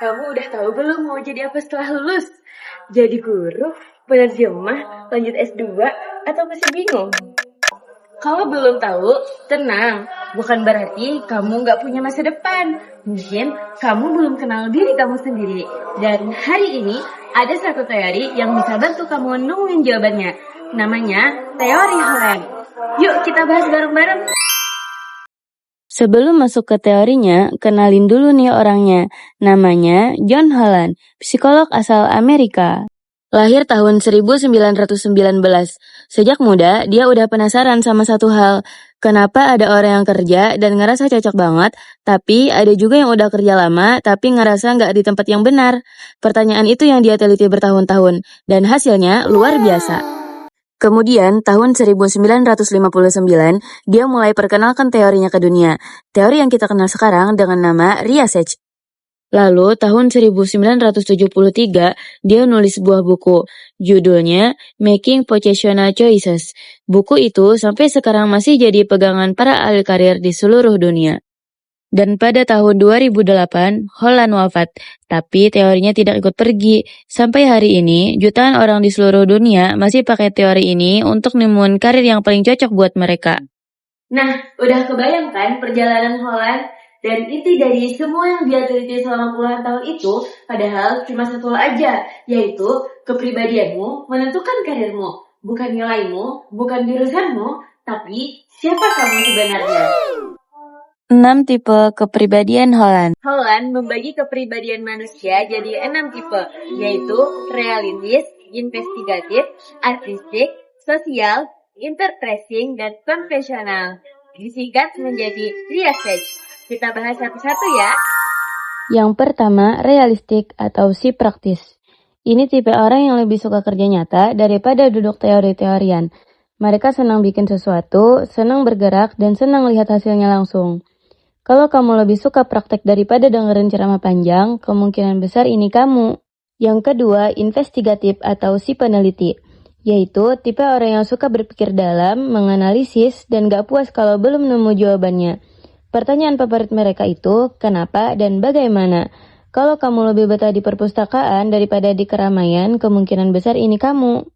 Kamu udah tahu belum mau jadi apa setelah lulus? Jadi guru, penerjemah, lanjut S2, atau masih bingung? Kalau belum tahu, tenang. Bukan berarti kamu nggak punya masa depan. Mungkin kamu belum kenal diri kamu sendiri. Dan hari ini ada satu teori yang bisa bantu kamu nemuin jawabannya. Namanya teori Holland. Yuk kita bahas bareng-bareng. Sebelum masuk ke teorinya, kenalin dulu nih orangnya. Namanya John Holland, psikolog asal Amerika. Lahir tahun 1919. Sejak muda, dia udah penasaran sama satu hal. Kenapa ada orang yang kerja dan ngerasa cocok banget, tapi ada juga yang udah kerja lama, tapi ngerasa nggak di tempat yang benar. Pertanyaan itu yang dia teliti bertahun-tahun, dan hasilnya luar biasa. Kemudian, tahun 1959, dia mulai perkenalkan teorinya ke dunia. Teori yang kita kenal sekarang dengan nama Research. Lalu, tahun 1973, dia nulis sebuah buku. Judulnya Making Vocational Choices. Buku itu sampai sekarang masih jadi pegangan para ahli karir di seluruh dunia. Dan pada tahun 2008, Holland wafat, tapi teorinya tidak ikut pergi. Sampai hari ini, jutaan orang di seluruh dunia masih pakai teori ini untuk nemuin karir yang paling cocok buat mereka. Nah, udah kebayang kan perjalanan Holland? Dan inti dari semua yang dia teliti selama puluhan tahun itu, padahal cuma satu aja, yaitu kepribadianmu menentukan karirmu. Bukan nilaimu, bukan jurusanmu, tapi siapa kamu sebenarnya. 6 tipe kepribadian Holland. Holland membagi kepribadian manusia jadi 6 tipe, yaitu realistis, investigatif, artistik, sosial, interpreting, dan konvensional. Disingkat menjadi research. Kita bahas satu-satu ya. Yang pertama, realistik atau si praktis. Ini tipe orang yang lebih suka kerja nyata daripada duduk teori-teorian. Mereka senang bikin sesuatu, senang bergerak, dan senang lihat hasilnya langsung. Kalau kamu lebih suka praktek daripada dengerin ceramah panjang, kemungkinan besar ini kamu. Yang kedua, investigatif atau si peneliti, yaitu tipe orang yang suka berpikir dalam, menganalisis, dan gak puas kalau belum nemu jawabannya. Pertanyaan favorit mereka itu, kenapa dan bagaimana? Kalau kamu lebih betah di perpustakaan daripada di keramaian, kemungkinan besar ini kamu.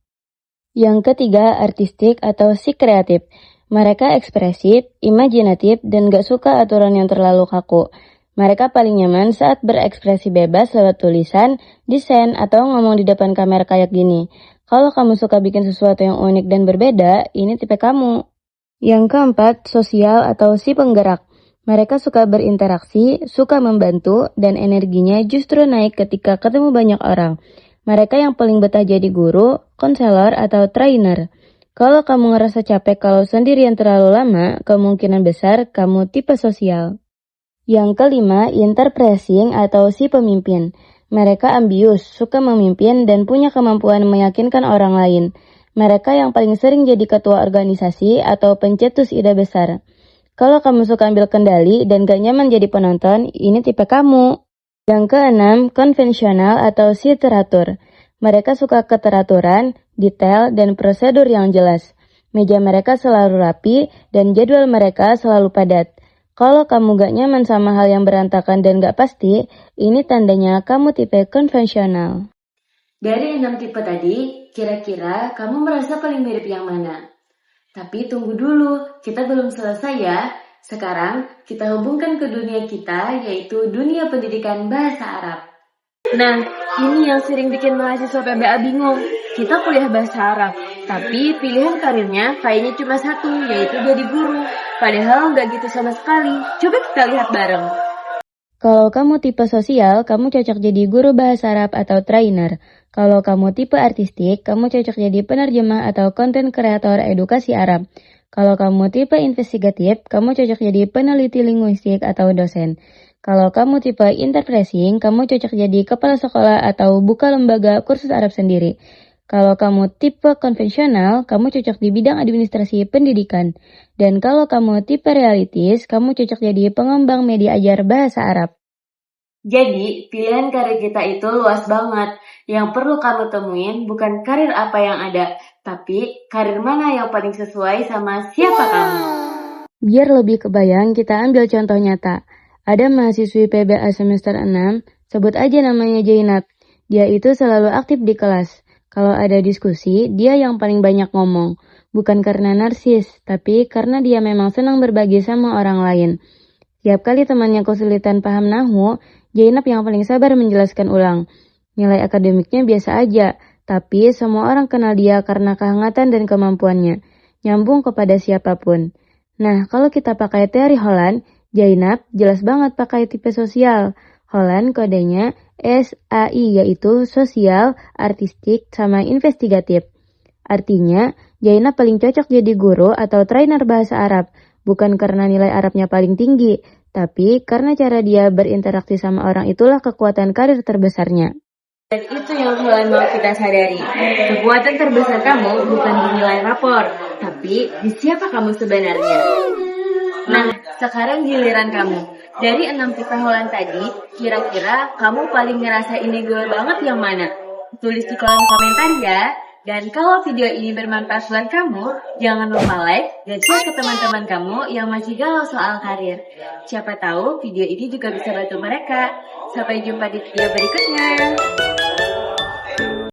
Yang ketiga, artistik atau si kreatif. Mereka ekspresif, imajinatif, dan gak suka aturan yang terlalu kaku. Mereka paling nyaman saat berekspresi bebas lewat tulisan, desain, atau ngomong di depan kamera kayak gini. Kalau kamu suka bikin sesuatu yang unik dan berbeda, ini tipe kamu. Yang keempat, sosial atau si penggerak. Mereka suka berinteraksi, suka membantu, dan energinya justru naik ketika ketemu banyak orang. Mereka yang paling betah jadi guru, konselor, atau trainer. Kalau kamu ngerasa capek kalau sendirian terlalu lama, kemungkinan besar kamu tipe sosial. Yang kelima, interpreting atau si pemimpin. Mereka ambius, suka memimpin, dan punya kemampuan meyakinkan orang lain. Mereka yang paling sering jadi ketua organisasi atau pencetus ide besar. Kalau kamu suka ambil kendali dan gak nyaman jadi penonton, ini tipe kamu. Yang keenam, konvensional atau si teratur. Mereka suka keteraturan, detail, dan prosedur yang jelas. Meja mereka selalu rapi, dan jadwal mereka selalu padat. Kalau kamu gak nyaman sama hal yang berantakan dan gak pasti, ini tandanya kamu tipe konvensional. Dari 6 tipe tadi, kira-kira kamu merasa paling mirip yang mana? Tapi tunggu dulu, kita belum selesai ya. Sekarang kita hubungkan ke dunia kita, yaitu dunia pendidikan bahasa Arab. Nah, ini yang sering bikin mahasiswa PBA bingung. Kita kuliah bahasa Arab, tapi pilihan karirnya kayaknya cuma satu, yaitu jadi guru. Padahal nggak gitu sama sekali. Coba kita lihat bareng. Kalau kamu tipe sosial, kamu cocok jadi guru bahasa Arab atau trainer. Kalau kamu tipe artistik, kamu cocok jadi penerjemah atau konten kreator edukasi Arab. Kalau kamu tipe investigatif, kamu cocok jadi peneliti linguistik atau dosen. Kalau kamu tipe interpreting, kamu cocok jadi kepala sekolah atau buka lembaga kursus Arab sendiri. Kalau kamu tipe konvensional, kamu cocok di bidang administrasi pendidikan. Dan kalau kamu tipe realistis, kamu cocok jadi pengembang media ajar bahasa Arab. Jadi, pilihan karir kita itu luas banget. Yang perlu kamu temuin bukan karir apa yang ada, tapi karir mana yang paling sesuai sama siapa kamu. Biar lebih kebayang, kita ambil contoh nyata. Ada mahasiswi PBA semester 6, Sebut aja namanya Jainab. Dia itu selalu aktif di kelas. Kalau ada diskusi, dia yang paling banyak ngomong. Bukan karena narsis, tapi karena dia memang senang berbagi sama orang lain. Tiap kali temannya kesulitan paham nahwu, Jainab yang paling sabar menjelaskan ulang. Nilai akademiknya biasa aja, tapi semua orang kenal dia karena kehangatan dan kemampuannya. Nyambung kepada siapapun. Nah, kalau kita pakai teori Holland, Jainab jelas banget pakai tipe sosial. Holland kodenya SAI, yaitu sosial, artistik, sama investigatif. Artinya, Jainab paling cocok jadi guru atau trainer bahasa Arab, bukan karena nilai Arabnya paling tinggi, tapi karena cara dia berinteraksi sama orang itulah kekuatan karir terbesarnya. Dan itu yang Holland mau kita sadari. Kekuatan terbesar kamu bukan di nilai rapor, tapi di siapa kamu sebenarnya. Nah, sekarang giliran kamu. Dari 6 tipe Holland tadi, kira-kira kamu paling ngerasa ini gue banget yang mana? Tulis di kolom komentar ya. Dan kalau video ini bermanfaat buat kamu, jangan lupa like dan share ke teman-teman kamu yang masih galau soal karir. Siapa tahu video ini juga bisa bantu mereka. Sampai jumpa di video berikutnya.